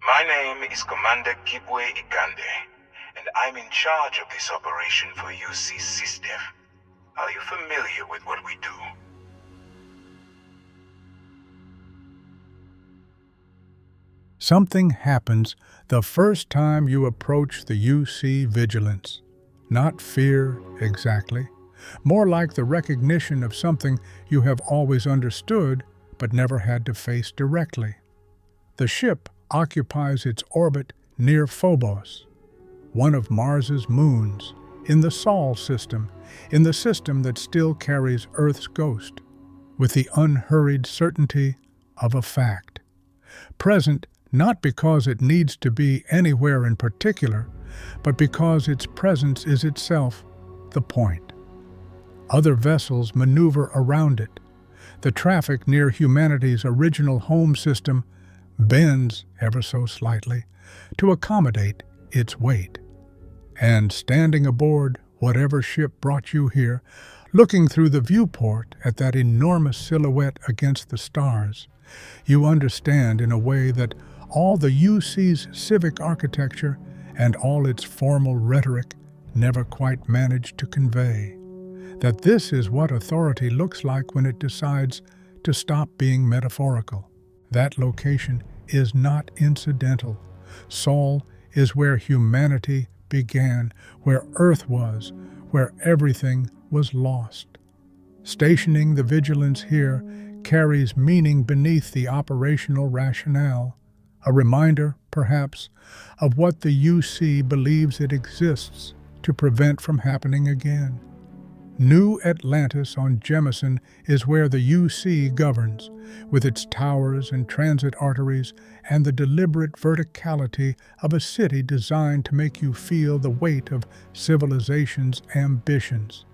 My name is Commander Ikande, and I'm in charge of this operation for UC SysDef. Are you familiar with what we do? Something happens the first time you approach the UC Vigilance. Not fear, exactly. More like the recognition of something you have always understood but never had to face directly. The ship occupies its orbit near Phobos, one of Mars's moons, in the Sol system, in the system that still carries Earth's ghost, with the unhurried certainty of a fact. Present not because it needs to be anywhere in particular, but because its presence is itself the point. Other vessels maneuver around it. The traffic near humanity's original home system bends ever so slightly to accommodate its weight. And standing aboard whatever ship brought you here, looking through the viewport at that enormous silhouette against the stars, you understand in a way that all the UC's civic architecture and all its formal rhetoric never quite managed to convey, that this is what authority looks like when it decides to stop being metaphorical. That location is not incidental. Sol is where humanity began, where Earth was, where everything was lost. Stationing the Vigilance here carries meaning beneath the operational rationale, a reminder, perhaps, of what the UC believes it exists to prevent from happening again. New Atlantis on Jemison is where the UC governs, with its towers and transit arteries and the deliberate verticality of a city designed to make you feel the weight of civilization's ambitions.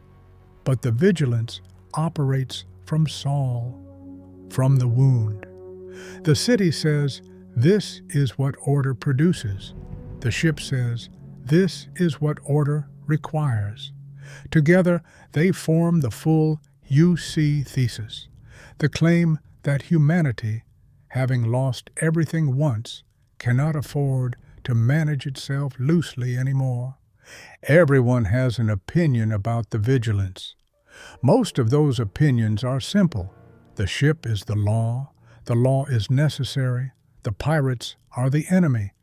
But the Vigilance operates from Sol, from the wound. The city says, this is what order produces. The ship says, this is what order requires. Together, they form the full UC thesis, the claim that humanity, having lost everything once, cannot afford to manage itself loosely anymore. Everyone has an opinion about the Vigilance. Most of those opinions are simple. The ship is the law is necessary, the pirates are the enemy,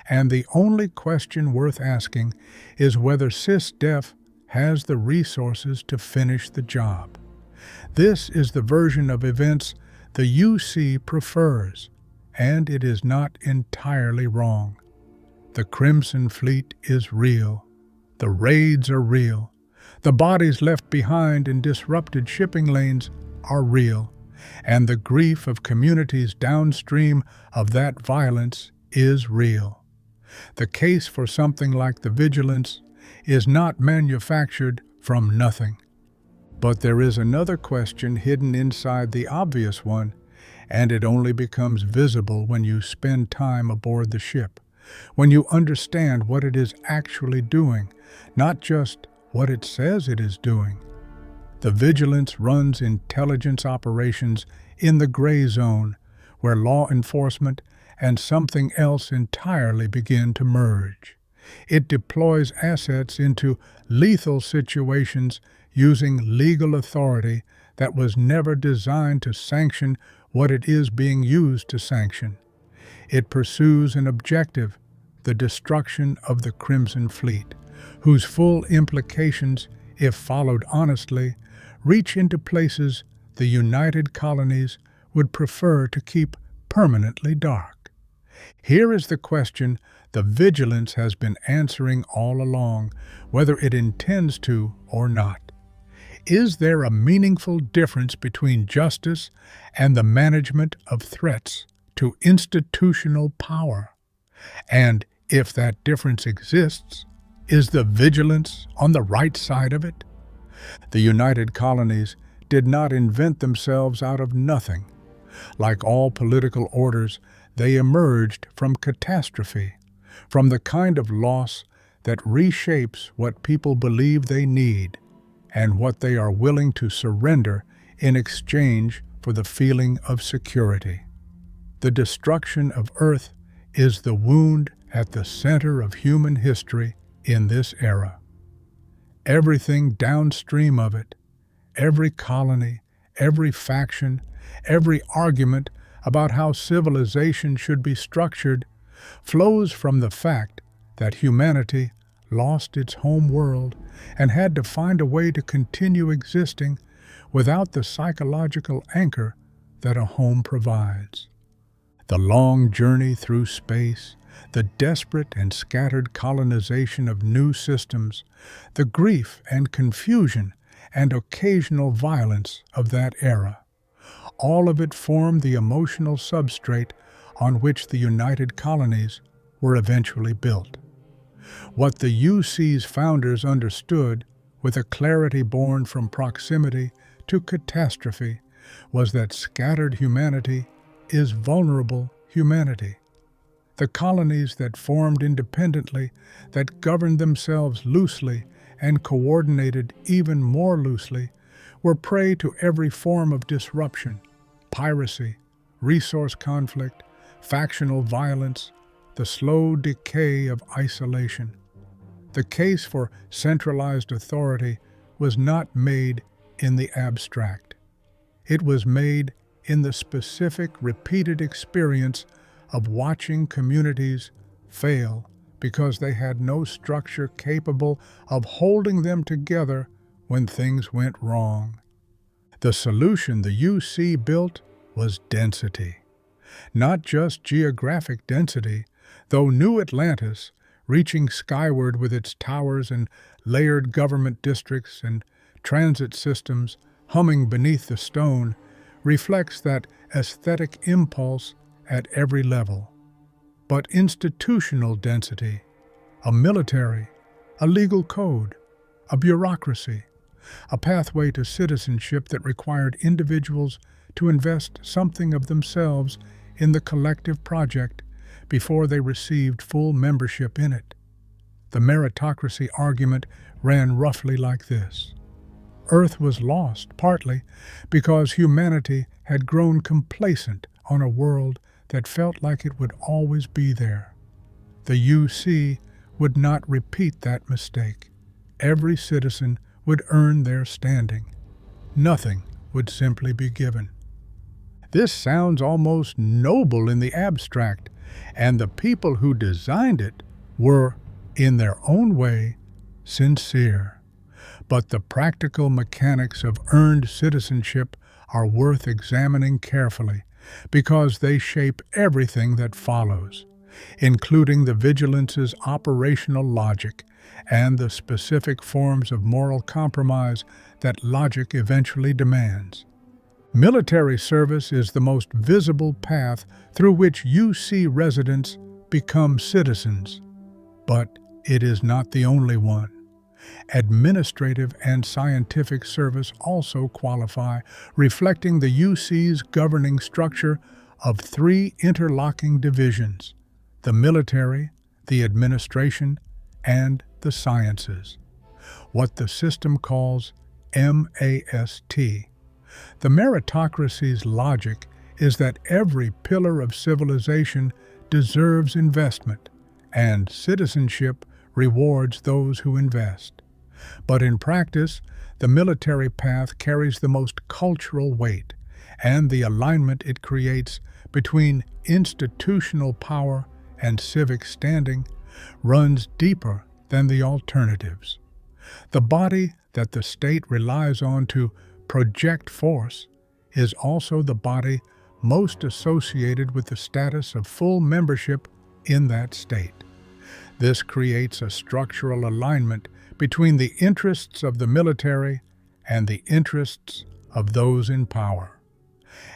and the only question worth asking is whether SysDef has the resources to finish the job. This is the version of events the UC prefers, and it is not entirely wrong. The Crimson Fleet is real. The raids are real. The bodies left behind in disrupted shipping lanes are real, and the grief of communities downstream of that violence is real. The case for something like the Vigilance is not manufactured from nothing. But there is another question hidden inside the obvious one, and it only becomes visible when you spend time aboard the ship, when you understand what it is actually doing, not just what it says it is doing. The Vigilance runs intelligence operations in the gray zone, where law enforcement and something else entirely begin to merge. It deploys assets into lethal situations using legal authority that was never designed to sanction what it is being used to sanction. It pursues an objective, the destruction of the Crimson Fleet, whose full implications, if followed honestly, reach into places the United Colonies would prefer to keep permanently dark. Here is the question the Vigilance has been answering all along, whether it intends to or not. Is there a meaningful difference between justice and the management of threats to institutional power? And if that difference exists, is the Vigilance on the right side of it? The United Colonies did not invent themselves out of nothing. Like all political orders, they emerged from catastrophe, from the kind of loss that reshapes what people believe they need and what they are willing to surrender in exchange for the feeling of security. The destruction of Earth is the wound at the center of human history in this era. Everything downstream of it, every colony, every faction, every argument about how civilization should be structured flows from the fact that humanity lost its home world and had to find a way to continue existing without the psychological anchor that a home provides. The long journey through space, the desperate and scattered colonization of new systems, the grief and confusion and occasional violence of that era, all of it formed the emotional substrate on which the United Colonies were eventually built. What the UC's founders understood, with a clarity born from proximity to catastrophe, was that scattered humanity is vulnerable humanity. The colonies that formed independently, that governed themselves loosely and coordinated even more loosely, were prey to every form of disruption, piracy, resource conflict, factional violence, the slow decay of isolation. The case for centralized authority was not made in the abstract. It was made in the specific, repeated experience of watching communities fail because they had no structure capable of holding them together when things went wrong. The solution the UC built was density. Not just geographic density, though New Atlantis, reaching skyward with its towers and layered government districts and transit systems humming beneath the stone, reflects that aesthetic impulse at every level. But institutional density, a military, a legal code, a bureaucracy, a pathway to citizenship that required individuals to invest something of themselves in the collective project before they received full membership in it. The meritocracy argument ran roughly like this. Earth was lost partly because humanity had grown complacent on a world that felt like it would always be there. The UC would not repeat that mistake. Every citizen would earn their standing. Nothing would simply be given. This sounds almost noble in the abstract, and the people who designed it were, in their own way, sincere. But the practical mechanics of earned citizenship are worth examining carefully because they shape everything that follows, including the Vigilance's operational logic and the specific forms of moral compromise that logic eventually demands. Military service is the most visible path through which UC residents become citizens, but it is not the only one. Administrative and scientific service also qualify, reflecting the UC's governing structure of three interlocking divisions: the military, the administration, and the sciences. What the system calls MAST. The meritocracy's logic is that every pillar of civilization deserves investment, and citizenship rewards those who invest. But in practice, the military path carries the most cultural weight, and the alignment it creates between institutional power and civic standing runs deeper than the alternatives. The body that the state relies on to project force is also the body most associated with the status of full membership in that state. This creates a structural alignment between the interests of the military and the interests of those in power.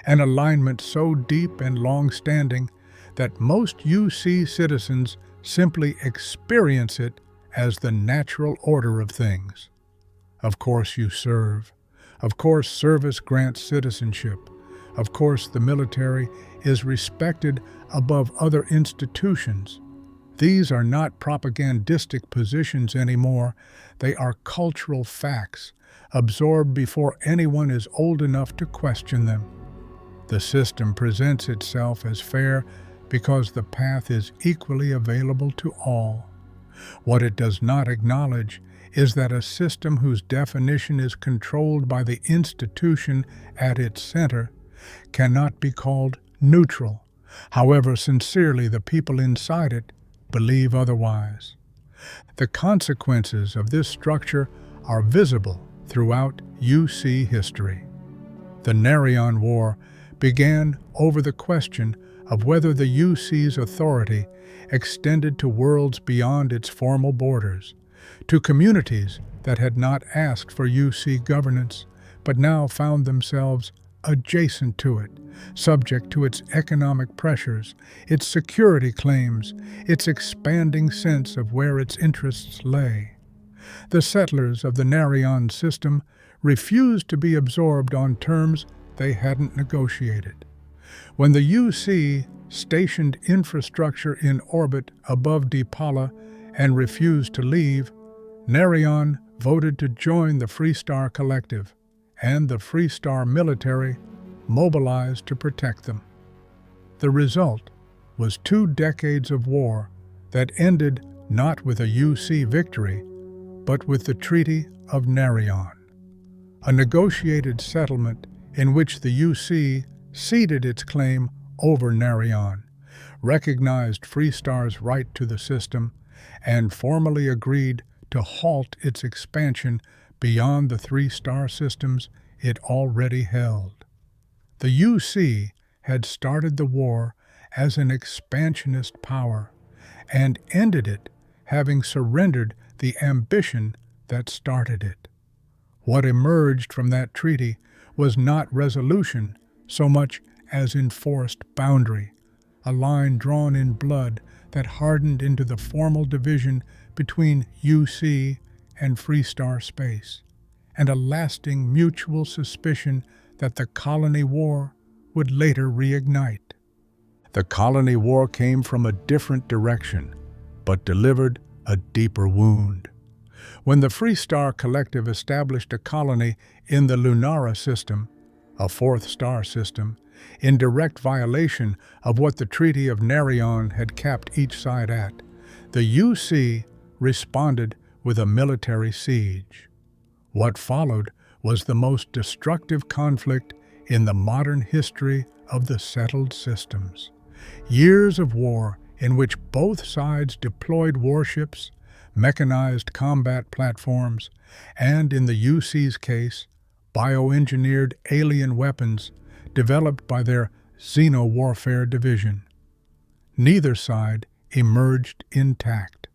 An alignment so deep and long-standing that most UC citizens simply experience it as the natural order of things. Of course you serve. Of course service grants citizenship. Of course the military is respected above other institutions. These are not propagandistic positions anymore. They are cultural facts, absorbed before anyone is old enough to question them. The system presents itself as fair because the path is equally available to all. What it does not acknowledge is that a system whose definition is controlled by the institution at its center cannot be called neutral, however sincerely the people inside it believe otherwise. The consequences of this structure are visible throughout UC history. The Narion War began over the question of whether the UC's authority extended to worlds beyond its formal borders, to communities that had not asked for UC governance but now found themselves adjacent to it, subject to its economic pressures, its security claims, its expanding sense of where its interests lay. The settlers of the Narion system refused to be absorbed on terms they hadn't negotiated. When the UC stationed infrastructure in orbit above Deepala and refused to leave, Narion voted to join the Freestar Collective, and the Freestar military mobilized to protect them. The result was 2 decades of war that ended not with a UC victory, but with the Treaty of Narion, a negotiated settlement in which the UC ceded its claim over Narion, recognized Freestar's right to the system, and formally agreed to halt its expansion beyond the 3-star systems it already held. The UC had started the war as an expansionist power and ended it having surrendered the ambition that started it. What emerged from that treaty was not resolution so much as enforced boundary, a line drawn in blood that hardened into the formal division between UC and Freestar space, and a lasting mutual suspicion that the Colony War would later reignite. The Colony War came from a different direction, but delivered a deeper wound. When the Freestar Collective established a colony in the Lunara system, a 4th star system, in direct violation of what the Treaty of Narion had capped each side at, the UC responded with a military siege. What followed was the most destructive conflict in the modern history of the settled systems. Years of war in which both sides deployed warships, mechanized combat platforms, and, in the UC's case, bioengineered alien weapons developed by their Xeno-Warfare Division. Neither side emerged intact.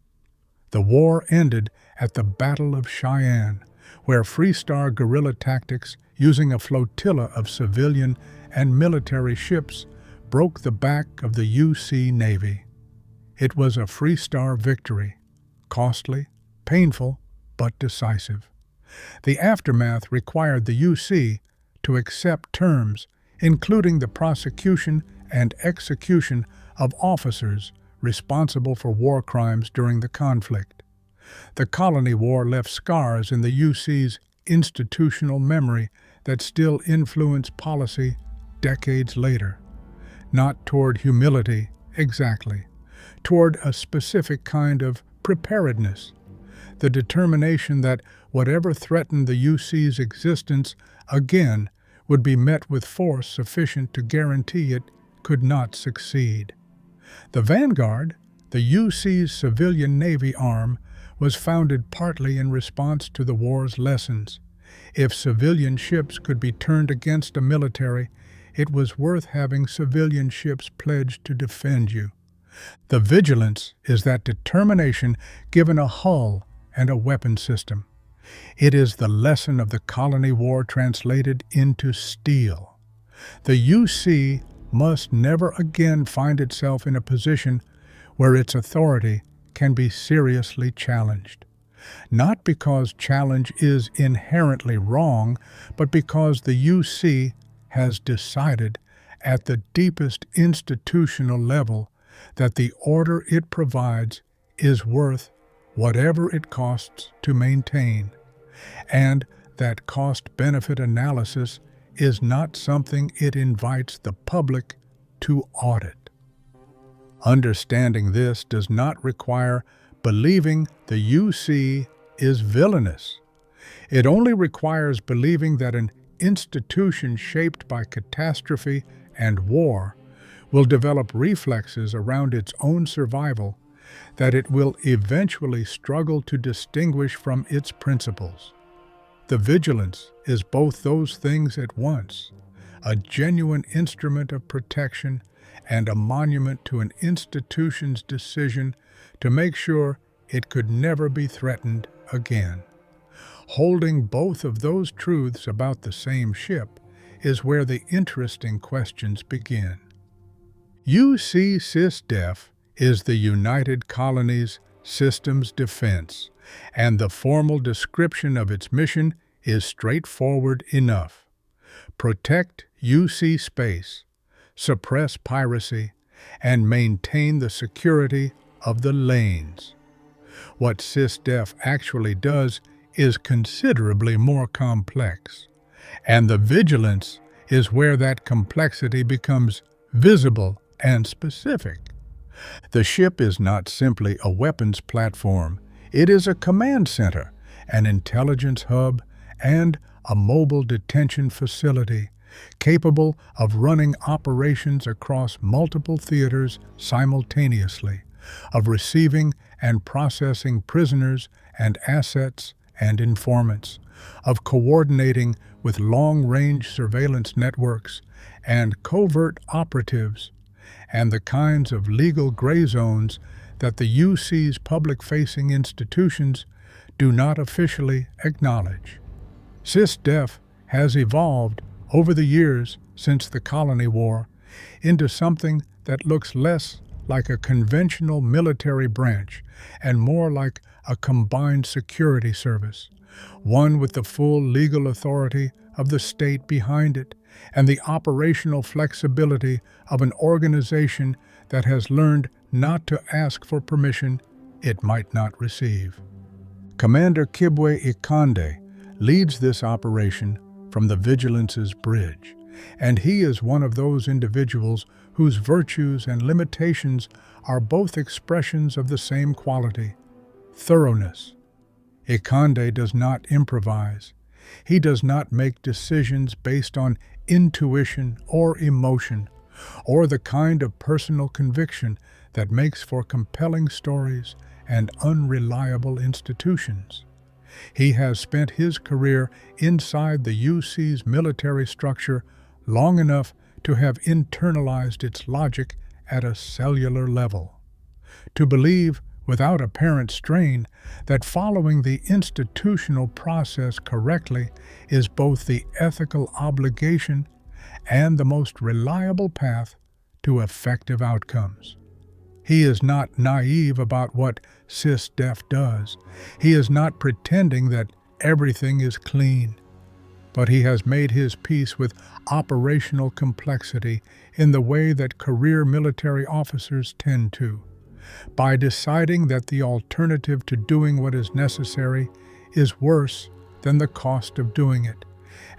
The war ended at the Battle of Cheyenne, where Freestar guerrilla tactics using a flotilla of civilian and military ships broke the back of the UC Navy. It was a Freestar victory, costly, painful, but decisive. The aftermath required the UC to accept terms, including the prosecution and execution of officers responsible for war crimes during the conflict. The Colony War left scars in the UC's institutional memory that still influence policy decades later. Not toward humility, exactly, toward a specific kind of preparedness, the determination that whatever threatened the UC's existence again would be met with force sufficient to guarantee it could not succeed. The Vanguard, the UC's civilian Navy arm, was founded partly in response to the war's lessons. If civilian ships could be turned against a military, it was worth having civilian ships pledged to defend you. The Vigilance is that determination given a hull and a weapon system. It is the lesson of the Colony War translated into steel. The UC must never again find itself in a position where its authority can be seriously challenged. Not because challenge is inherently wrong, but because the UC has decided at the deepest institutional level that the order it provides is worth whatever it costs to maintain, and that cost-benefit analysis is not something it invites the public to audit. Understanding this does not require believing the UC is villainous. It only requires believing that an institution shaped by catastrophe and war will develop reflexes around its own survival that it will eventually struggle to distinguish from its principles. The Vigilance is both those things at once, a genuine instrument of protection and a monument to an institution's decision to make sure it could never be threatened again. Holding both of those truths about the same ship is where the interesting questions begin. UC SysDef is the United Colonies Systems Defense, and the formal description of its mission is straightforward enough. Protect UC space, suppress piracy, and maintain the security of the lanes. What SysDef actually does is considerably more complex, and the Vigilance is where that complexity becomes visible and specific. The ship is not simply a weapons platform, it is a command center, an intelligence hub, and a mobile detention facility capable of running operations across multiple theaters simultaneously, of receiving and processing prisoners and assets and informants, of coordinating with long-range surveillance networks and covert operatives, and the kinds of legal gray zones that the UC's public-facing institutions do not officially acknowledge. SysDef has evolved over the years since the Colony War into something that looks less like a conventional military branch and more like a combined security service, one with the full legal authority of the state behind it and the operational flexibility of an organization that has learned not to ask for permission it might not receive. Commander Ikande leads this operation from the Vigilance's bridge, and he is one of those individuals whose virtues and limitations are both expressions of the same quality: thoroughness. Ikande does not improvise. He does not make decisions based on intuition or emotion, or the kind of personal conviction that makes for compelling stories and unreliable institutions. He has spent his career inside the UC's military structure long enough to have internalized its logic at a cellular level, to believe without apparent strain that following the institutional process correctly is both the ethical obligation and the most reliable path to effective outcomes. He is not naive about what SysDef does. He is not pretending that everything is clean, but he has made his peace with operational complexity in the way that career military officers tend to, by deciding that the alternative to doing what is necessary is worse than the cost of doing it,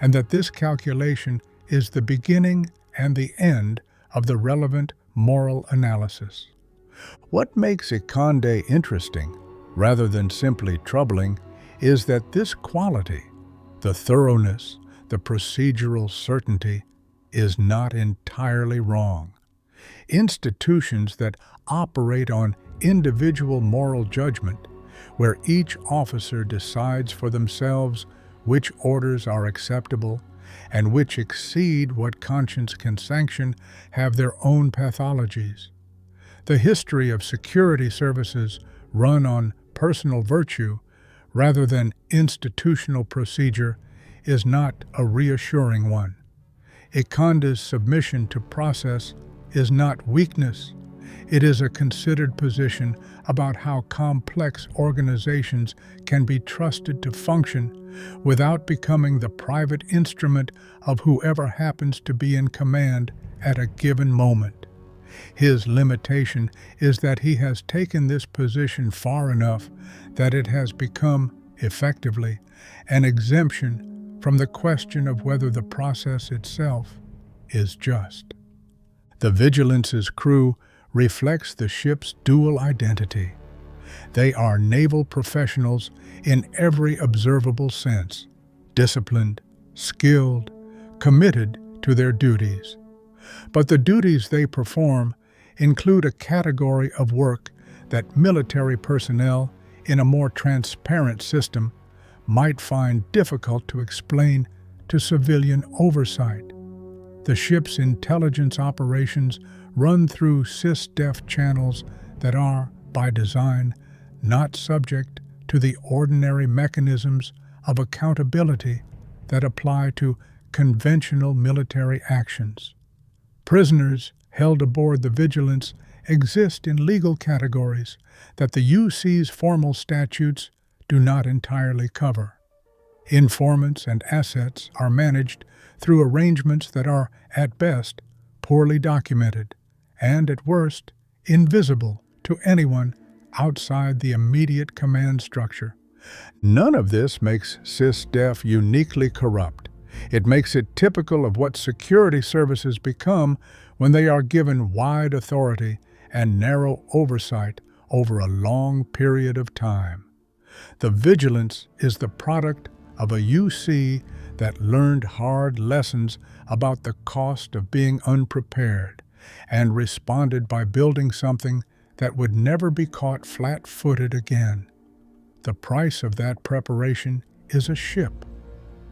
and that this calculation is the beginning and the end of the relevant moral analysis. What makes Ikande interesting, rather than simply troubling, is that this quality, the thoroughness, the procedural certainty, is not entirely wrong. Institutions that operate on individual moral judgment, where each officer decides for themselves which orders are acceptable and which exceed what conscience can sanction, have their own pathologies. The history of security services run on personal virtue rather than institutional procedure is not a reassuring one. Ikande's submission to process is not weakness. It is a considered position about how complex organizations can be trusted to function without becoming the private instrument of whoever happens to be in command at a given moment. His limitation is that he has taken this position far enough that it has become, effectively, an exemption from the question of whether the process itself is just. The Vigilance's crew reflects the ship's dual identity. They are naval professionals in every observable sense, disciplined, skilled, committed to their duties. But the duties they perform include a category of work that military personnel in a more transparent system might find difficult to explain to civilian oversight. The ship's intelligence operations run through SysDef channels that are, by design, not subject to the ordinary mechanisms of accountability that apply to conventional military actions. Prisoners held aboard the Vigilance exist in legal categories that the UC's formal statutes do not entirely cover. Informants and assets are managed through arrangements that are, at best, poorly documented, and at worst, invisible to anyone outside the immediate command structure. None of this makes SysDef uniquely corrupt. It makes it typical of what security services become when they are given wide authority and narrow oversight over a long period of time. The Vigilance is the product of a UC that learned hard lessons about the cost of being unprepared and responded by building something that would never be caught flat-footed again. The price of that preparation is a ship,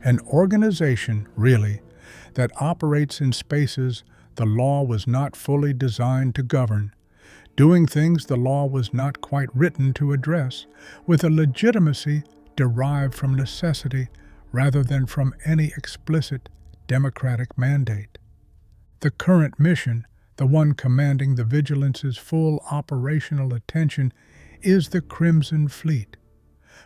an organization, really, that operates in spaces the law was not fully designed to govern, doing things the law was not quite written to address, with a legitimacy derived from necessity rather than from any explicit democratic mandate. The current mission, the one commanding the Vigilance's full operational attention, is the Crimson Fleet.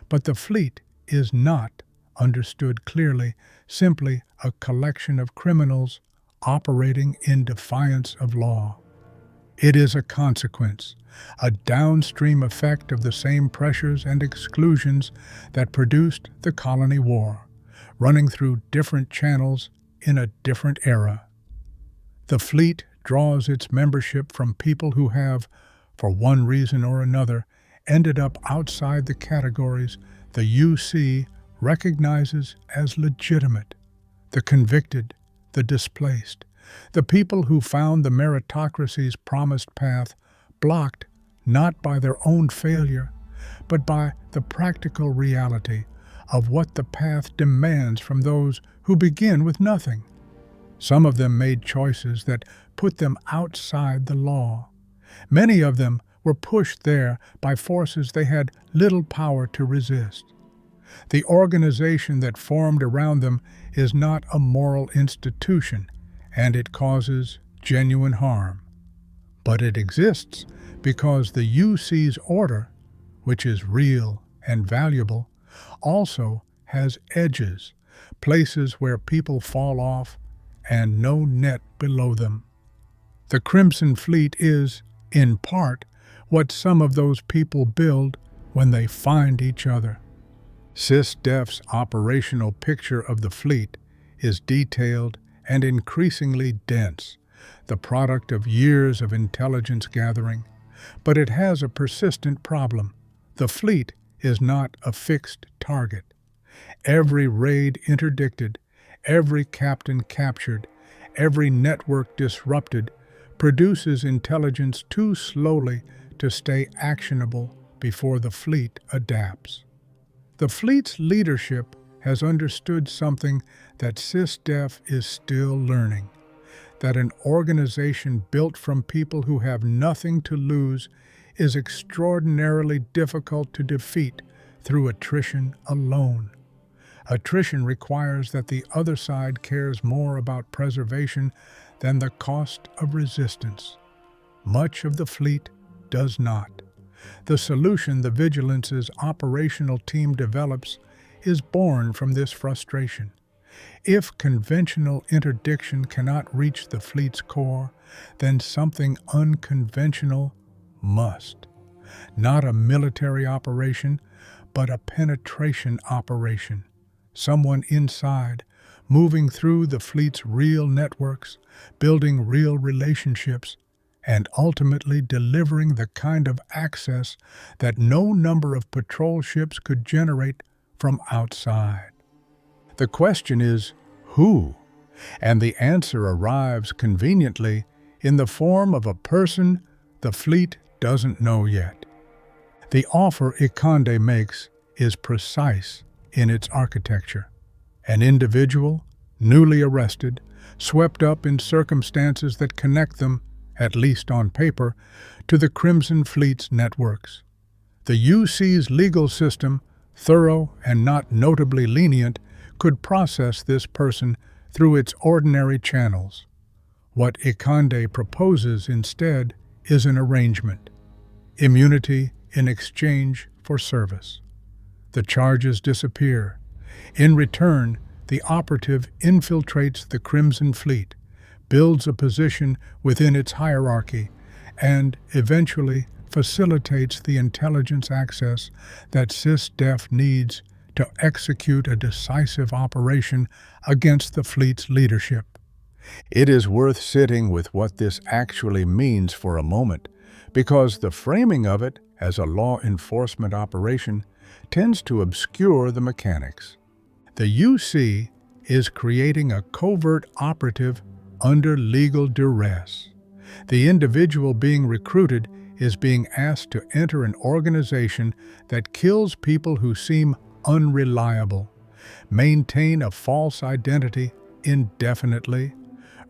But the fleet is not, understood clearly, simply a collection of criminals operating in defiance of law. It is a consequence, a downstream effect of the same pressures and exclusions that produced the Colony War, running through different channels in a different era. The fleet draws its membership from people who have, for one reason or another, ended up outside the categories the UC recognizes as legitimate: the convicted, the displaced, the people who found the meritocracy's promised path blocked not by their own failure, but by the practical reality of what the path demands from those who begin with nothing. Some of them made choices that put them outside the law. Many of them were pushed there by forces they had little power to resist. The organization that formed around them is not a moral institution, and it causes genuine harm. But it exists because the UC's order, which is real and valuable, also has edges, places where people fall off and no net below them. The Crimson Fleet is, in part, what some of those people build when they find each other. SysDef's operational picture of the fleet is detailed and increasingly dense, the product of years of intelligence gathering, but it has a persistent problem. The fleet is not a fixed target. Every raid interdicted, every captain captured, every network disrupted produces intelligence too slowly to stay actionable before the fleet adapts. The fleet's leadership has understood something that SysDef is still learning: that an organization built from people who have nothing to lose is extraordinarily difficult to defeat through attrition alone. Attrition requires that the other side cares more about preservation than the cost of resistance. Much of the fleet does not. The solution the Vigilance's operational team develops is born from this frustration. If conventional interdiction cannot reach the fleet's core, then something unconventional must. Not a military operation, but a penetration operation. Someone inside, moving through the fleet's real networks, building real relationships, and ultimately delivering the kind of access that no number of patrol ships could generate from outside. The question is, who? And the answer arrives conveniently in the form of a person the fleet doesn't know yet. The offer Ikande makes is precise in its architecture. An individual, newly arrested, swept up in circumstances that connect them, at least on paper, to the Crimson Fleet's networks. The UC's legal system, thorough and not notably lenient, could process this person through its ordinary channels. What Ikande proposes instead is an arrangement: immunity in exchange for service. The charges disappear. In return, the operative infiltrates the Crimson Fleet, builds a position within its hierarchy, and eventually facilitates the intelligence access that SysDef needs to execute a decisive operation against the fleet's leadership. It is worth sitting with what this actually means for a moment, because the framing of it as a law enforcement operation tends to obscure the mechanics. The UC is creating a covert operative under legal duress. The individual being recruited is being asked to enter an organization that kills people who seem unreliable, maintain a false identity indefinitely,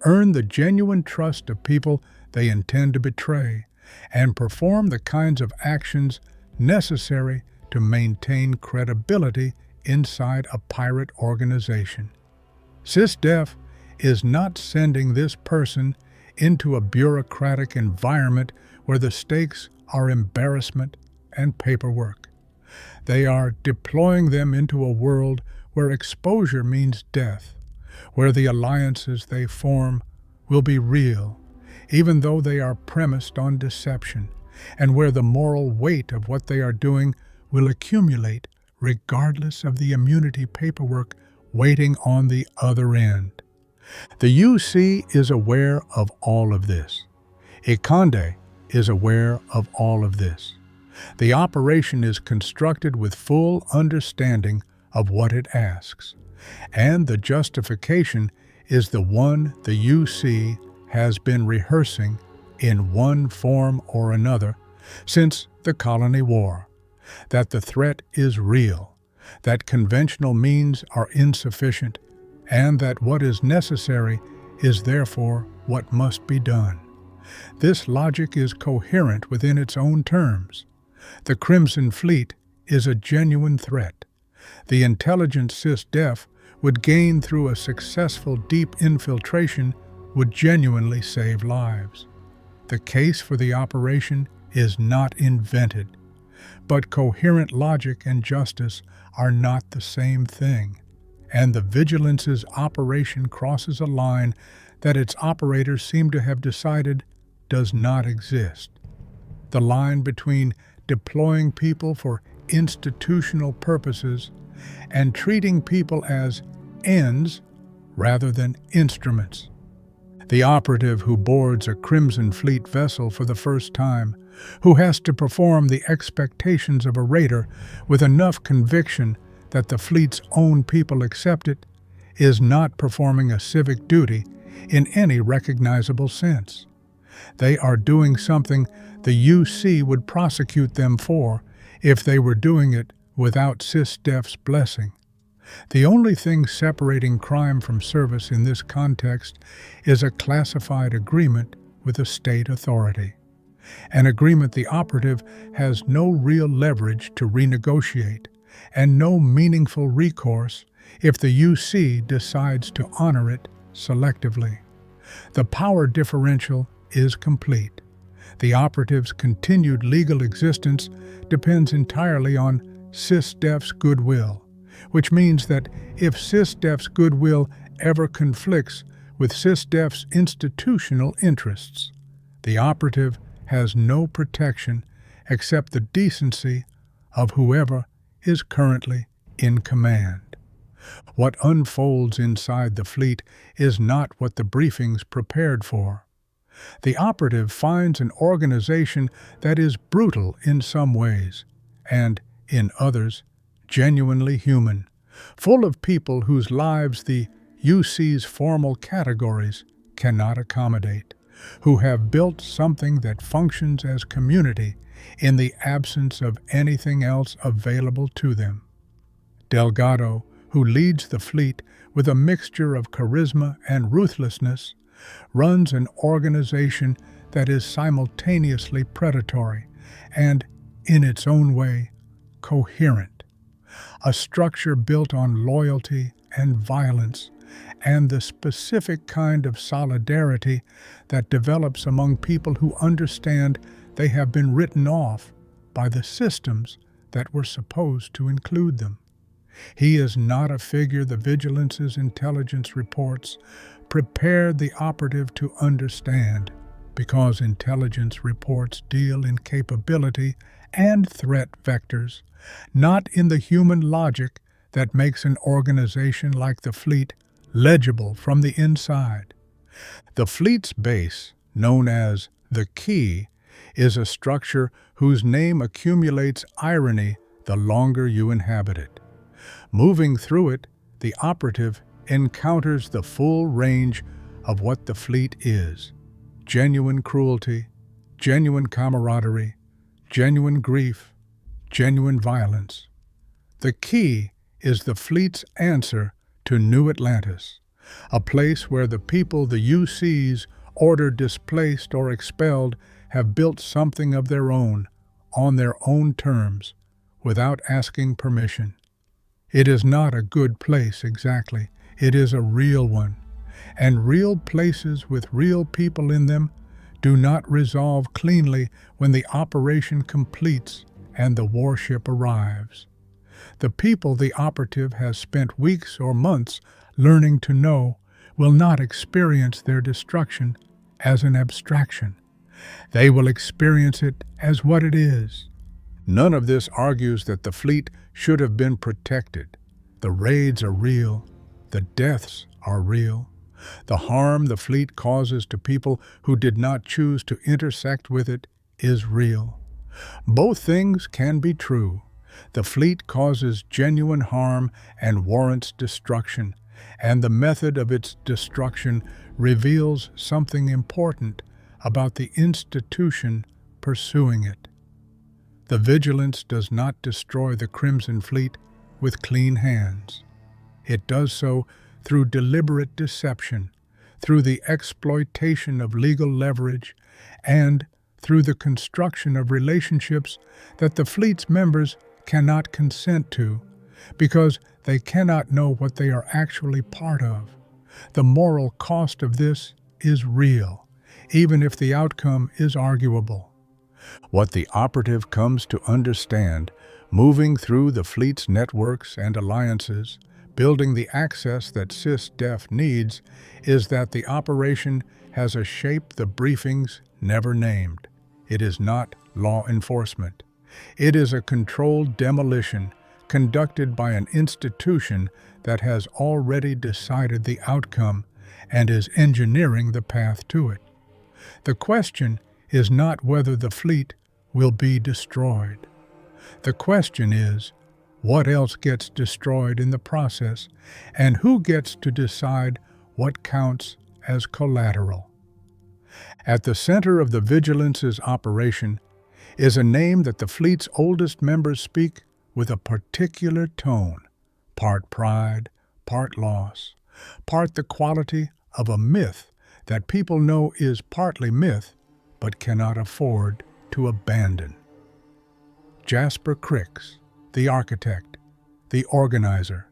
earn the genuine trust of people they intend to betray, and perform the kinds of actions necessary to maintain credibility inside a pirate organization. SysDef is not sending this person into a bureaucratic environment where the stakes are embarrassment and paperwork. They are deploying them into a world where exposure means death, where the alliances they form will be real, even though they are premised on deception, and where the moral weight of what they are doing will accumulate regardless of the immunity paperwork waiting on the other end. The UC is aware of all of this. Ikande is aware of all of this. The operation is constructed with full understanding of what it asks, and the justification is the one the UC has been rehearsing in one form or another since the Colony War: that the threat is real, that conventional means are insufficient, and that what is necessary is therefore what must be done. This logic is coherent within its own terms. The Crimson Fleet is a genuine threat. The intelligence SysDef would gain through a successful deep infiltration would genuinely save lives. The case for the operation is not invented, but coherent logic and justice are not the same thing, and the Vigilance's operation crosses a line that its operators seem to have decided does not exist. The line between deploying people for institutional purposes and treating people as ends rather than instruments. The operative who boards a Crimson Fleet vessel for the first time, who has to perform the expectations of a raider with enough conviction that the fleet's own people accept it, is not performing a civic duty in any recognizable sense. They are doing something the UC would prosecute them for if they were doing it without SysDef's blessing. The only thing separating crime from service in this context is a classified agreement with a state authority, an agreement the operative has no real leverage to renegotiate, and no meaningful recourse if the UC decides to honor it selectively. The power differential is complete. The operative's continued legal existence depends entirely on SysDef's goodwill, which means that if SysDef's goodwill ever conflicts with SysDef's institutional interests, the operative has no protection except the decency of whoever is currently in command. What unfolds inside the fleet is not what the briefings prepared for. The operative finds an organization that is brutal in some ways, and, in others, genuinely human, full of people whose lives the UC's formal categories cannot accommodate, who have built something that functions as community in the absence of anything else available to them. Delgado, who leads the fleet with a mixture of charisma and ruthlessness, runs an organization that is simultaneously predatory and, in its own way, coherent. A structure built on loyalty and violence, and the specific kind of solidarity that develops among people who understand they have been written off by the systems that were supposed to include them. He is not a figure the Vigilance's intelligence reports prepared the operative to understand, because intelligence reports deal in capability and threat vectors, not in the human logic that makes an organization like the fleet legible from the inside. The fleet's base, known as the Key, is a structure whose name accumulates irony the longer you inhabit it. Moving through it, the operative encounters the full range of what the fleet is: genuine cruelty, genuine camaraderie, genuine grief, genuine violence. The Key is the fleet's answer to New Atlantis, a place where the people the UC's ordered displaced or expelled have built something of their own, on their own terms, without asking permission. It is not a good place exactly, it is a real one, and real places with real people in them do not resolve cleanly when the operation completes and the warship arrives. The people the operative has spent weeks or months learning to know will not experience their destruction as an abstraction. They will experience it as what it is. None of this argues that the fleet should have been protected. The raids are real. The deaths are real. The harm the fleet causes to people who did not choose to intersect with it is real. Both things can be true. The fleet causes genuine harm and warrants destruction, and the method of its destruction reveals something important about the institution pursuing it. The Vigilance does not destroy the Crimson Fleet with clean hands. It does so through deliberate deception, through the exploitation of legal leverage, and through the construction of relationships that the fleet's members cannot consent to, because they cannot know what they are actually part of. The moral cost of this is real, even if the outcome is arguable. What the operative comes to understand, moving through the fleet's networks and alliances, building the access that SysDef needs, is that the operation has a shape the briefings never named. It is not law enforcement. It is a controlled demolition conducted by an institution that has already decided the outcome and is engineering the path to it. The question is not whether the fleet will be destroyed. The question is, what else gets destroyed in the process, and who gets to decide what counts as collateral? At the center of the Vigilance's operation is a name that the fleet's oldest members speak with a particular tone, part pride, part loss, part the quality of a myth that people know is partly myth but cannot afford to abandon. Jasper Kryx, the architect, the organizer,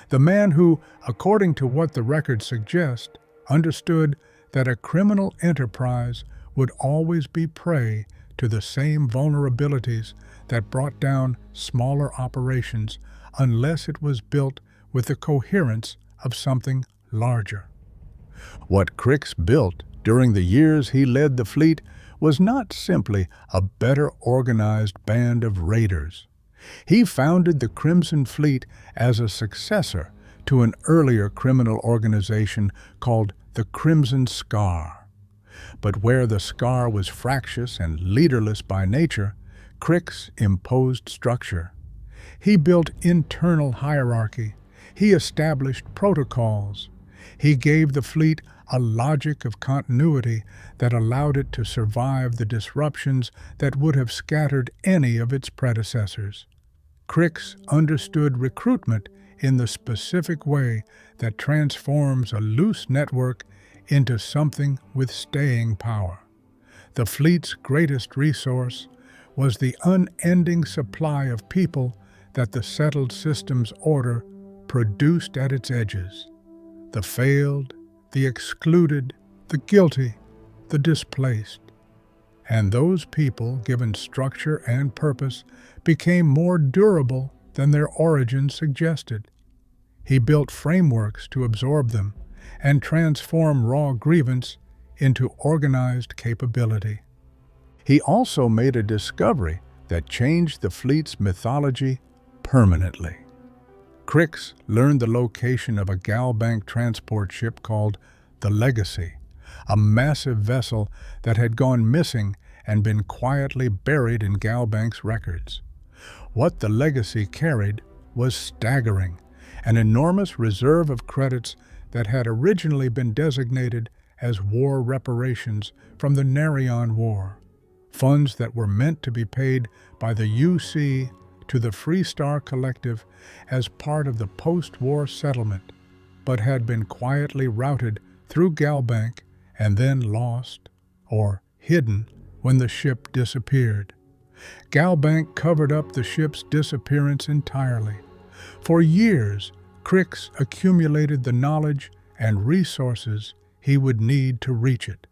the man who, according to what the records suggest, understood that a criminal enterprise would always be prey to the same vulnerabilities that brought down smaller operations unless it was built with the coherence of something larger. What Kryx built during the years he led the fleet was not simply a better organized band of raiders. He founded the Crimson Fleet as a successor to an earlier criminal organization called the Crimson Scar. But where the scar was fractious and leaderless by nature, Kryx imposed structure. He built internal hierarchy. He established protocols. He gave the fleet a logic of continuity that allowed it to survive the disruptions that would have scattered any of its predecessors. Kryx understood recruitment in the specific way that transforms a loose network into something with staying power. The fleet's greatest resource was the unending supply of people that the settled systems order produced at its edges. The failed, the excluded, the guilty, the displaced. And those people, given structure and purpose, became more durable than their origin suggested. He built frameworks to absorb them and transform raw grievance into organized capability. He also made a discovery that changed the fleet's mythology permanently. Kryx learned the location of a Galbank transport ship called the Legacy, a massive vessel that had gone missing and been quietly buried in Galbank's records. What the Legacy carried was staggering, an enormous reserve of credits that had originally been designated as war reparations from the Narion War, funds that were meant to be paid by the UC to the Freestar Collective as part of the post-war settlement, but had been quietly routed through Galbank and then lost or hidden when the ship disappeared. Galbank covered up the ship's disappearance entirely. For years, Kryx accumulated the knowledge and resources he would need to reach it.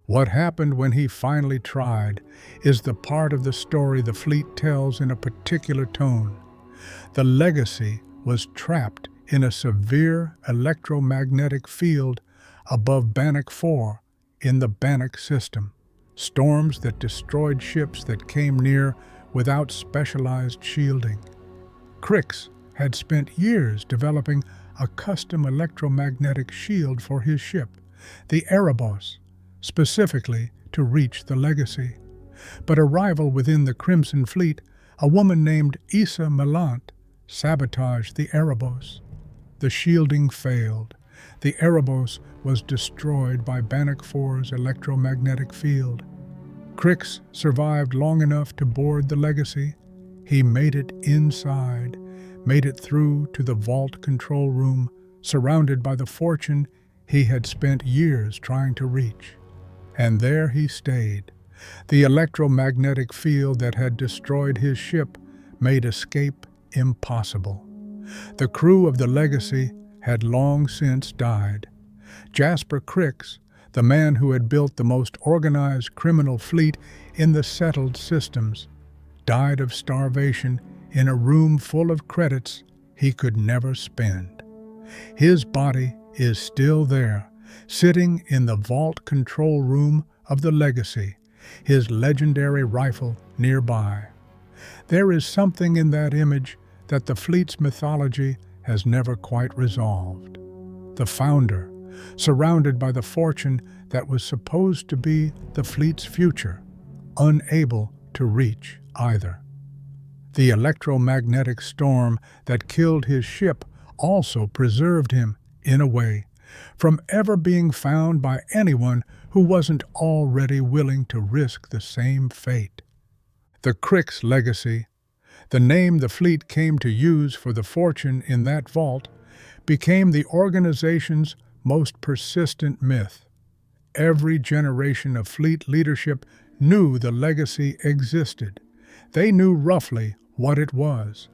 What happened when he finally tried is the part of the story the fleet tells in a particular tone. The Legacy was trapped in a severe electromagnetic field above Bannoc IV in the Bannoc system, storms that destroyed ships that came near without specialized shielding. Kryx had spent years developing a custom electromagnetic shield for his ship, the Erebos, specifically to reach the Legacy. But a rival within the Crimson Fleet, a woman named Issa Melant, sabotaged the Erebos. The shielding failed. The Erebos was destroyed by Bannoc IV's electromagnetic field. Kryx survived long enough to board the Legacy. He made it inside, made it through to the vault control room, surrounded by the fortune he had spent years trying to reach. And there he stayed. The electromagnetic field that had destroyed his ship made escape impossible. The crew of the Legacy had long since died. Jasper Kryx, the man who had built the most organized criminal fleet in the settled systems, died of starvation in a room full of credits he could never spend. His body is still there, sitting in the vault control room of the Legacy, his legendary rifle nearby. There is something in that image that the fleet's mythology has never quite resolved. The founder, surrounded by the fortune that was supposed to be the fleet's future, unable to reach either. The electromagnetic storm that killed his ship also preserved him, in a way, from ever being found by anyone who wasn't already willing to risk the same fate. The Kryx Legacy, the name the fleet came to use for the fortune in that vault, became the organization's most persistent myth. Every generation of fleet leadership knew the Legacy existed. They knew roughly what it was.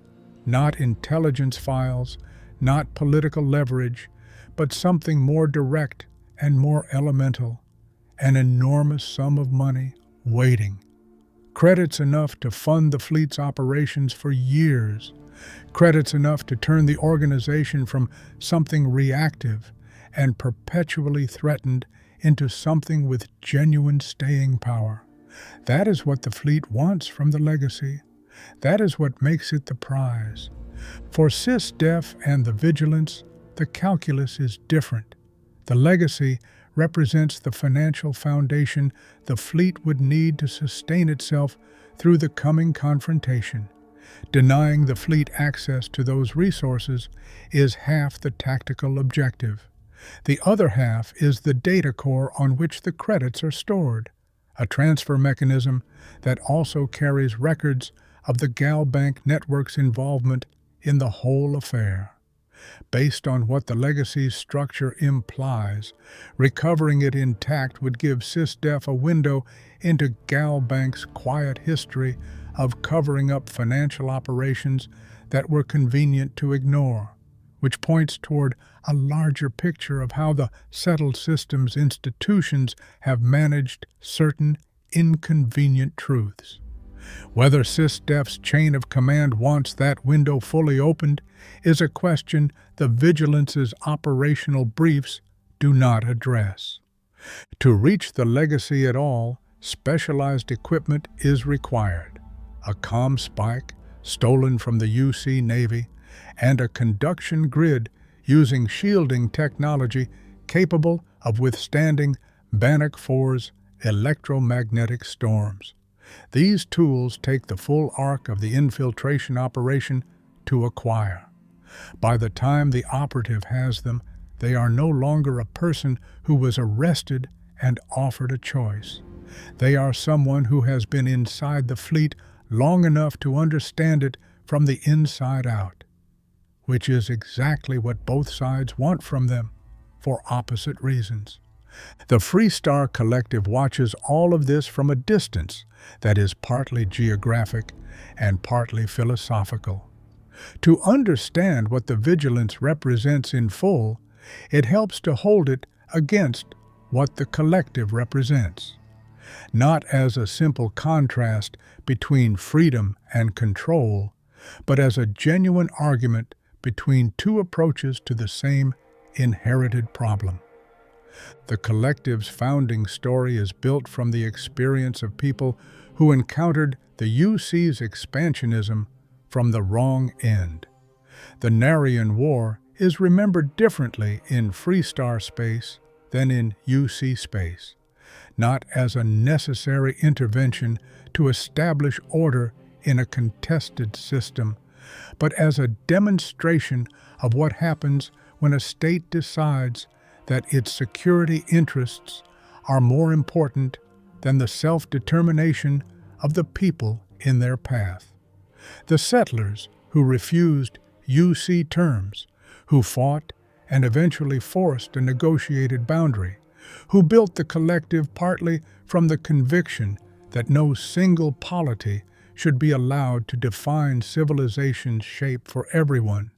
Not intelligence files, not political leverage, but something more direct and more elemental. An enormous sum of money waiting. Credits enough to fund the fleet's operations for years. Credits enough to turn the organization from something reactive and perpetually threatened into something with genuine staying power. That is what the fleet wants from the Legacy. That is what makes it the prize. For SysDef and the Vigilance, the calculus is different. The Legacy represents the financial foundation the fleet would need to sustain itself through the coming confrontation. Denying the fleet access to those resources is half the tactical objective. The other half is the data core on which the credits are stored, a transfer mechanism that also carries records of the GalBank network's involvement in the whole affair. Based on what the Legacy's structure implies, recovering it intact would give SysDef a window into GalBank's quiet history of covering up financial operations that were convenient to ignore, which points toward a larger picture of how the settled systems institutions have managed certain inconvenient truths. Whether SysDef's chain of command wants that window fully opened is a question the Vigilance's operational briefs do not address. To reach the Legacy at all, specialized equipment is required. A comm spike, stolen from the UC Navy, and a conduction grid using shielding technology capable of withstanding Bannoc IV's electromagnetic storms. These tools take the full arc of the infiltration operation to acquire. By the time the operative has them, they are no longer a person who was arrested and offered a choice. They are someone who has been inside the fleet long enough to understand it from the inside out, which is exactly what both sides want from them, for opposite reasons. The Freestar Collective watches all of this from a distance that is partly geographic and partly philosophical. To understand what the Vigilance represents in full, it helps to hold it against what the Collective represents, not as a simple contrast between freedom and control, but as a genuine argument between two approaches to the same inherited problem. The Collective's founding story is built from the experience of people who encountered the UC's expansionism from the wrong end. The Narion War is remembered differently in Freestar space than in UC space, not as a necessary intervention to establish order in a contested system, but as a demonstration of what happens when a state decides that its security interests are more important than the self-determination of the people in their path. The settlers who refused UC terms, who fought and eventually forced a negotiated boundary, who built the Collective partly from the conviction that no single polity should be allowed to define civilization's shape for everyone.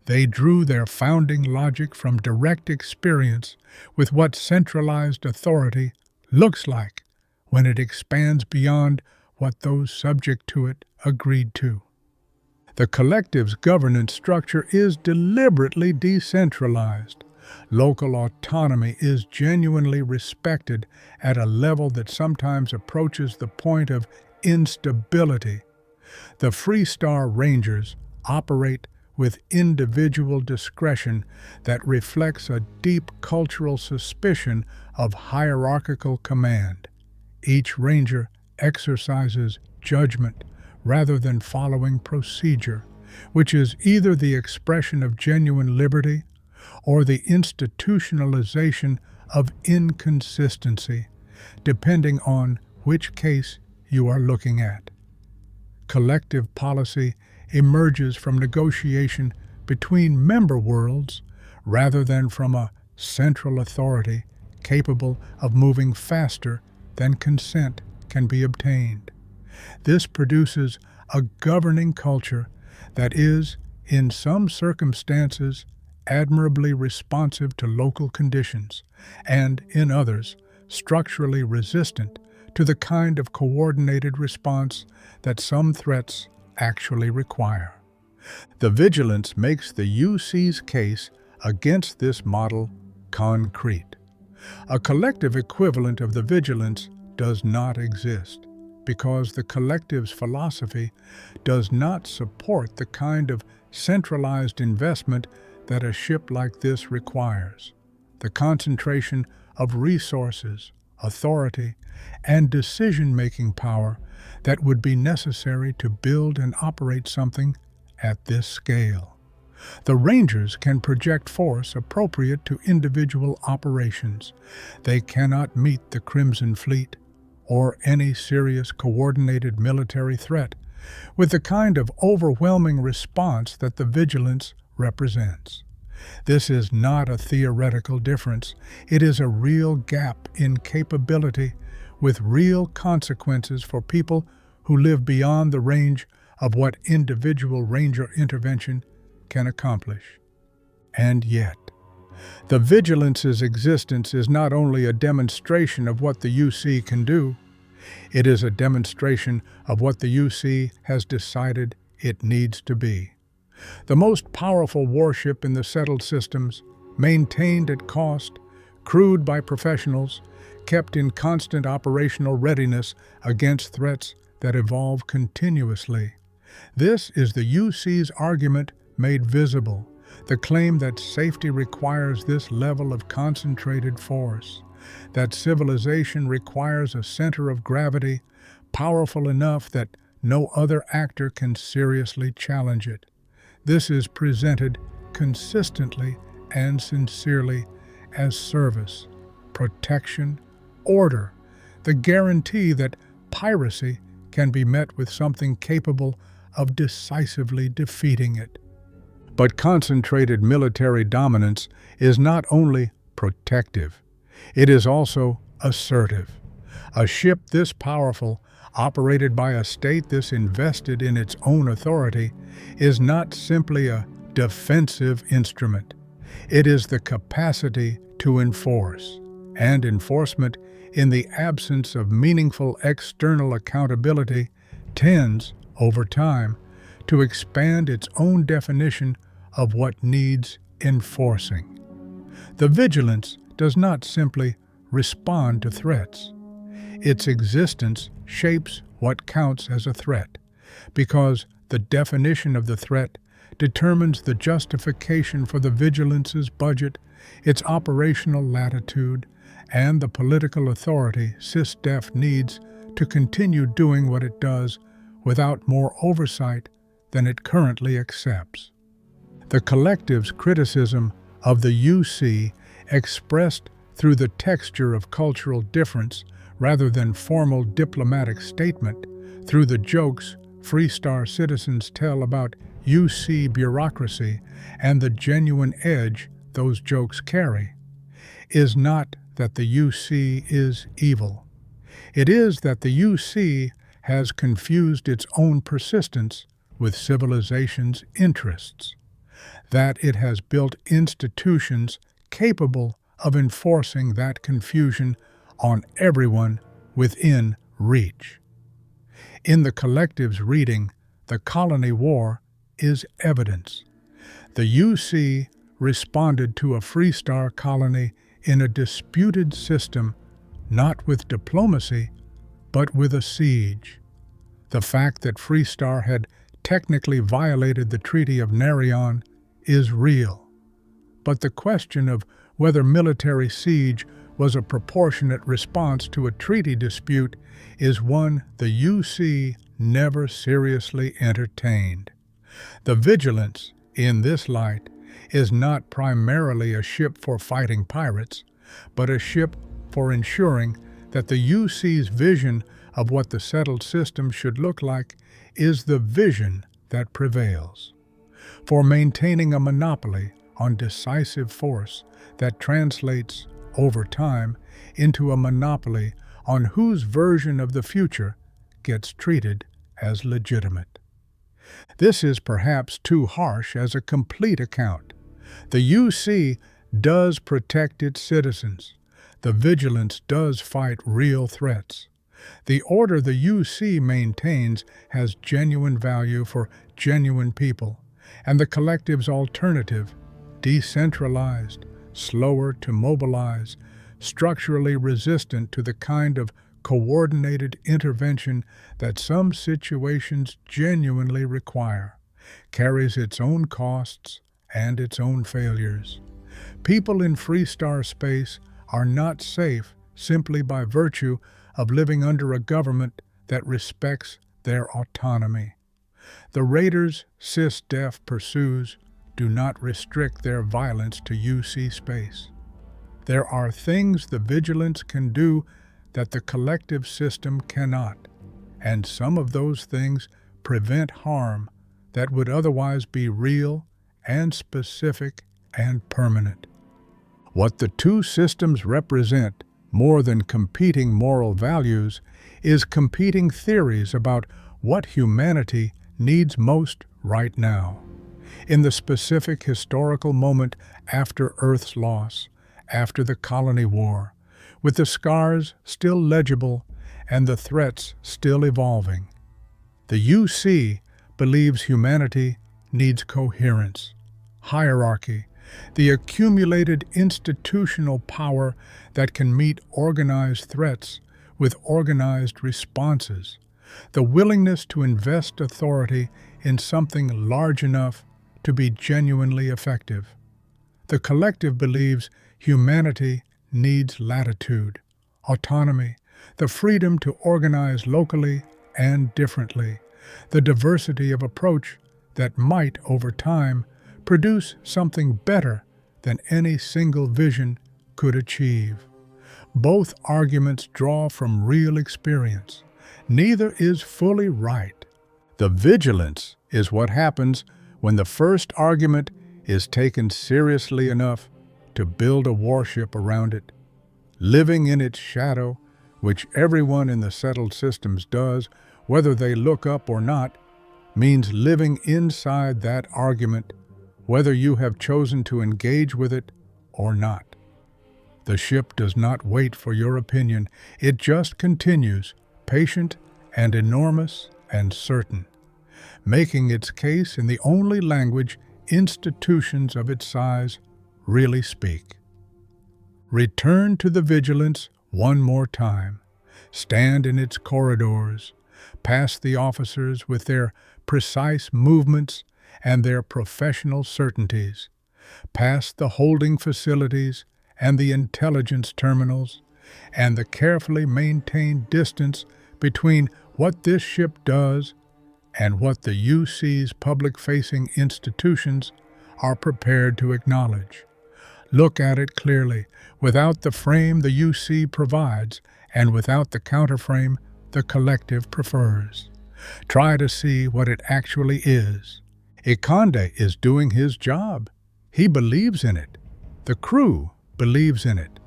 They drew their founding logic from direct experience with what centralized authority looks like when it expands beyond what those subject to it agreed to. The Collective's governance structure is deliberately decentralized. Local autonomy is genuinely respected at a level that sometimes approaches the point of instability. The Freestar Rangers operate with individual discretion that reflects a deep cultural suspicion of hierarchical command. Each ranger exercises judgment rather than following procedure, which is either the expression of genuine liberty or the institutionalization of inconsistency, depending on which case you are looking at. Collective policy emerges from negotiation between member worlds rather than from a central authority capable of moving faster than consent can be obtained. This produces a governing culture that is, in some circumstances, admirably responsive to local conditions, and, in others, structurally resistant to the kind of coordinated response that some threats actually require. The Vigilance makes the UC's case against this model concrete. A collective equivalent of the Vigilance does not exist, because the Collective's philosophy does not support the kind of centralized investment that a ship like this requires. The concentration of resources, authority, and decision-making power that would be necessary to build and operate something at this scale. The Rangers can project force appropriate to individual operations. They cannot meet the Crimson Fleet or any serious coordinated military threat with the kind of overwhelming response that the Vigilance represents. This is not a theoretical difference. It is a real gap in capability with real consequences for people who live beyond the range of what individual Ranger intervention can accomplish. And yet, the Vigilance's existence is not only a demonstration of what the UC can do, it is a demonstration of what the UC has decided it needs to be. The most powerful warship in the settled systems, maintained at cost, crewed by professionals, kept in constant operational readiness against threats that evolve continuously. This is the UC's argument made visible, the claim that safety requires this level of concentrated force, that civilization requires a center of gravity powerful enough that no other actor can seriously challenge it. This is presented consistently and sincerely as service, protection, order, the guarantee that piracy can be met with something capable of decisively defeating it. But concentrated military dominance is not only protective, it is also assertive. A ship this powerful, operated by a state this invested in its own authority, is not simply a defensive instrument. It is the capacity to enforce, and enforcement, in the absence of meaningful external accountability, tends, over time, to expand its own definition of what needs enforcing. The Vigilance does not simply respond to threats. Its existence shapes what counts as a threat, because the definition of the threat determines the justification for the Vigilance's budget, its operational latitude, and the political authority SysDef needs to continue doing what it does without more oversight than it currently accepts. The collective's criticism of the UC, expressed through the texture of cultural difference rather than formal diplomatic statement, through the jokes Freestar citizens tell about UC bureaucracy and the genuine edge those jokes carry, is not that the UC is evil. It is that the UC has confused its own persistence with civilization's interests, that it has built institutions capable of enforcing that confusion on everyone within reach. In the collective's reading, the Colony War is evidence. The UC responded to a Freestar colony in a disputed system, not with diplomacy, but with a siege. The fact that Freestar had technically violated the Treaty of Narion is real. But the question of whether military siege was a proportionate response to a treaty dispute is one the UC never seriously entertained. The Vigilance, in this light, is not primarily a ship for fighting pirates, but a ship for ensuring that the UC's vision of what the settled system should look like is the vision that prevails, for maintaining a monopoly on decisive force that translates, over time, into a monopoly on whose version of the future gets treated as legitimate. This is perhaps too harsh as a complete account. The UC does protect its citizens. The Vigilance does fight real threats. The order the UC maintains has genuine value for genuine people, and the collective's alternative, decentralized, slower to mobilize, structurally resistant to the kind of coordinated intervention that some situations genuinely require, carries its own costs and its own failures. People in Freestar space are not safe simply by virtue of living under a government that respects their autonomy. The raiders SysDef pursues do not restrict their violence to UC space. There are things the Vigilance can do that the collective system cannot, and some of those things prevent harm that would otherwise be real and specific and permanent. What the two systems represent, more than competing moral values, is competing theories about what humanity needs most right now. In the specific historical moment after Earth's loss, after the Colony War, with the scars still legible and the threats still evolving, the UC believes humanity needs coherence, hierarchy, the accumulated institutional power that can meet organized threats with organized responses, the willingness to invest authority in something large enough to be genuinely effective. The collective believes humanity needs latitude, autonomy, the freedom to organize locally and differently, the diversity of approach that might, over time, produce something better than any single vision could achieve. Both arguments draw from real experience. Neither is fully right. The vigilance is what happens when the first argument is taken seriously enough to build a warship around it. Living in its shadow, which everyone in the settled systems does, whether they look up or not, means living inside that argument, whether you have chosen to engage with it or not. The ship does not wait for your opinion. It just continues, patient and enormous and certain, making its case in the only language institutions of its size really speak. Return to the Vigilance one more time. Stand in its corridors, past the officers with their precise movements and their professional certainties, past the holding facilities and the intelligence terminals, and the carefully maintained distance between what this ship does and what the UC's public-facing institutions are prepared to acknowledge. Look at it clearly, without the frame the UC provides and without the counterframe the collective prefers. Try to see what it actually is. Ikande is doing his job. He believes in it. The crew believes in it.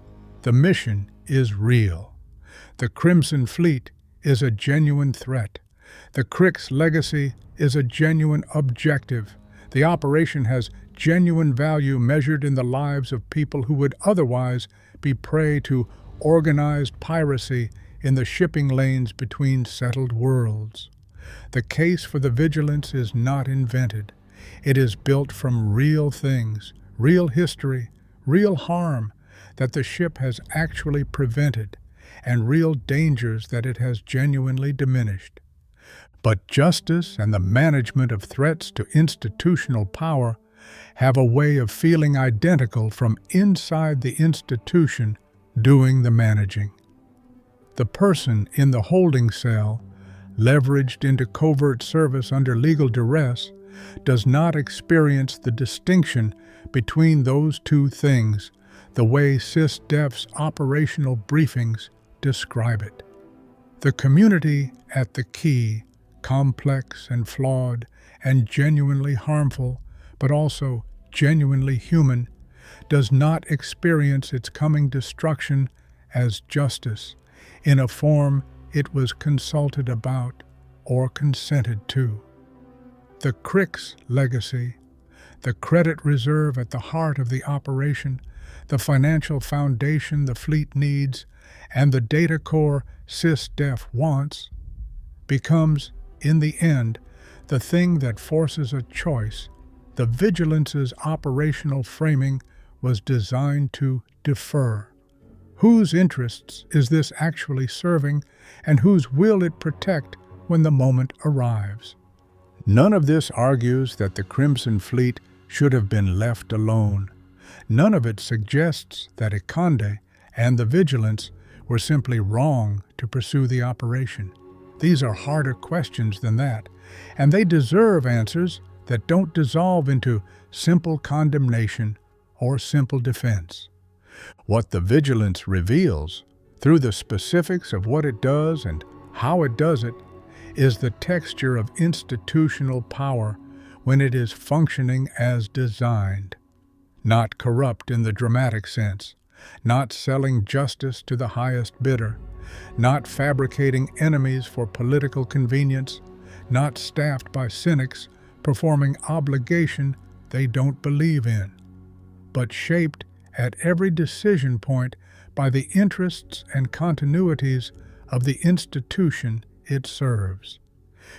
The mission is real. The Crimson Fleet is a genuine threat. The Kryx Legacy is a genuine objective. The operation has genuine value measured in the lives of people who would otherwise be prey to organized piracy in the shipping lanes between settled worlds. The case for the Vigilance is not invented. It is built from real things, real history, real harm that the ship has actually prevented, and real dangers that it has genuinely diminished. But justice and the management of threats to institutional power have a way of feeling identical from inside the institution doing the managing. The person in the holding cell, leveraged into covert service under legal duress, does not experience the distinction between those two things the way SysDef's operational briefings describe it. The community at the key, complex and flawed and genuinely harmful, but also genuinely human, does not experience its coming destruction as justice in a form it was consulted about or consented to. The Kryx Legacy, the credit reserve at the heart of the operation, the financial foundation the fleet needs, and the data core SysDef wants, becomes, in the end, the thing that forces a choice. The Vigilance's operational framing was designed to defer. Whose interests is this actually serving, and whose will it protect when the moment arrives? None of this argues that the Crimson Fleet should have been left alone. None of it suggests that Ikande and the Vigilance were simply wrong to pursue the operation? These are harder questions than that, and they deserve answers that don't dissolve into simple condemnation or simple defense. What the Vigilance reveals, through the specifics of what it does and how it does it, is the texture of institutional power when it is functioning as designed. Not corrupt in the dramatic sense, not selling justice to the highest bidder, not fabricating enemies for political convenience, not staffed by cynics performing obligation they don't believe in, but shaped at every decision point by the interests and continuities of the institution it serves,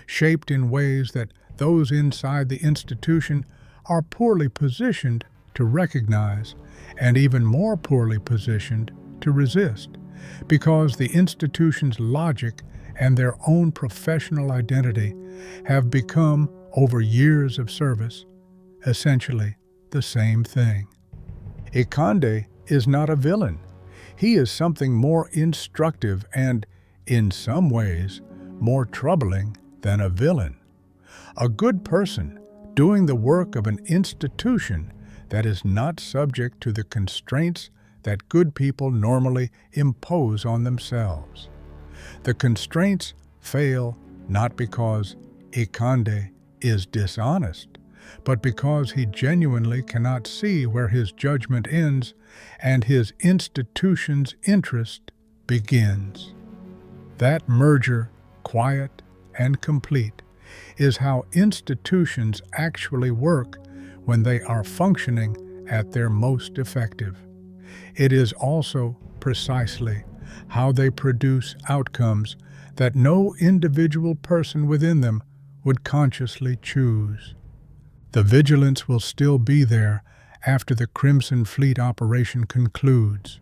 shaped in ways that those inside the institution are poorly positioned to recognize, and even more poorly positioned to resist, because the institution's logic and their own professional identity have become, over years of service, essentially the same thing. Ikande is not a villain. He is something more instructive and, in some ways, more troubling than a villain. A good person doing the work of an institution that is not subject to the constraints that good people normally impose on themselves. The constraints fail not because Ikande is dishonest, but because he genuinely cannot see where his judgment ends and his institution's interest begins. That merger, quiet and complete, is how institutions actually work when they are functioning at their most effective. It is also precisely how they produce outcomes that no individual person within them would consciously choose. The Vigilance will still be there after the Crimson Fleet operation concludes.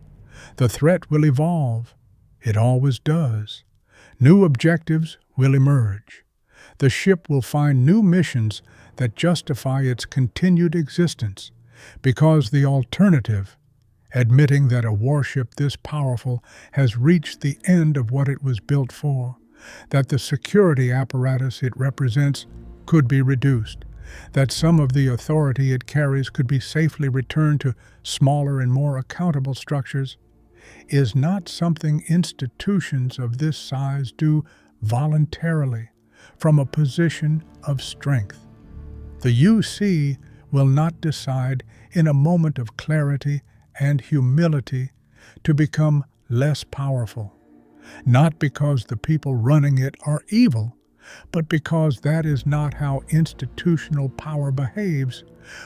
The threat will evolve. It always does. New objectives will emerge. The ship will find new missions that justify its continued existence, because the alternative, admitting that a warship this powerful has reached the end of what it was built for, that the security apparatus it represents could be reduced, that some of the authority it carries could be safely returned to smaller and more accountable structures, is not something institutions of this size do voluntarily from a position of strength. The UC will not decide in a moment of clarity and humility to become less powerful, not because the people running it are evil, but because that is not how institutional power behaves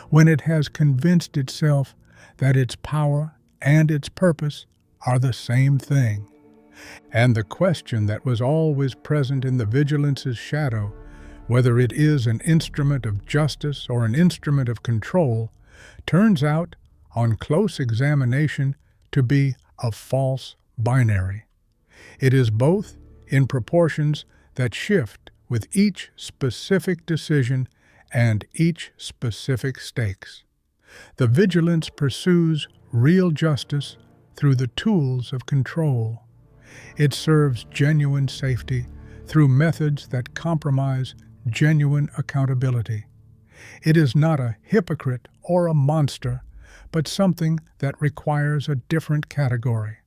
when it has convinced itself that its power and its purpose are the same thing. And the question that was always present in the Vigilance's shadow, whether it is an instrument of justice or an instrument of control, turns out, on close examination, to be a false binary. It is both in proportions that shift with each specific decision and each specific stakes. The Vigilance pursues real justice through the tools of control. It serves genuine safety through methods that compromise genuine accountability. It is not a hypocrite or a monster, but something that requires a different category,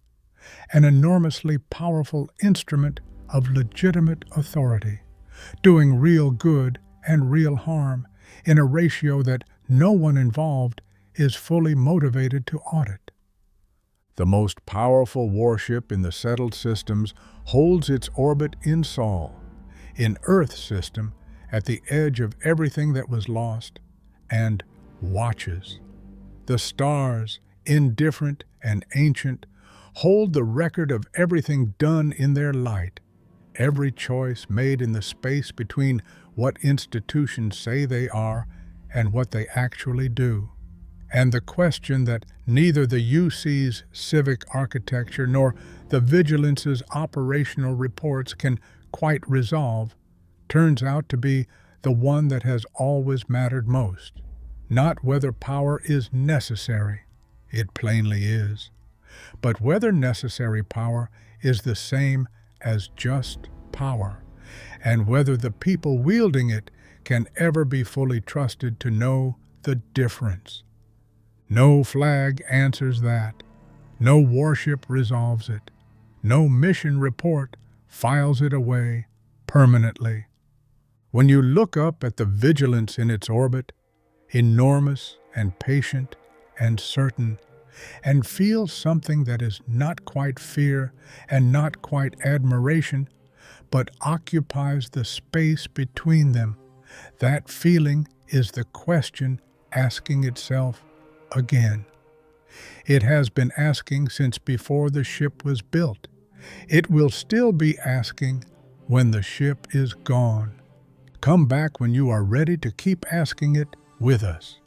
an enormously powerful instrument of legitimate authority, doing real good and real harm in a ratio that no one involved is fully motivated to audit. The most powerful warship in the settled systems holds its orbit in Sol, in Earth system, at the edge of everything that was lost, and watches. The stars, indifferent and ancient, hold the record of everything done in their light, every choice made in the space between what institutions say they are and what they actually do. And the question that neither the UC's civic architecture nor the Vigilance's operational reports can quite resolve turns out to be the one that has always mattered most. Not whether power is necessary, it plainly is, But whether necessary power is the same as just power, and whether the people wielding it can ever be fully trusted to know the difference. No flag answers that. No warship resolves it. No mission report files it away permanently. When you look up at the Vigilance in its orbit, enormous and patient and certain, and feel something that is not quite fear and not quite admiration, but occupies the space between them, that feeling is the question asking itself again. It has been asking since before the ship was built. It will still be asking when the ship is gone. Come back when you are ready to keep asking it with us.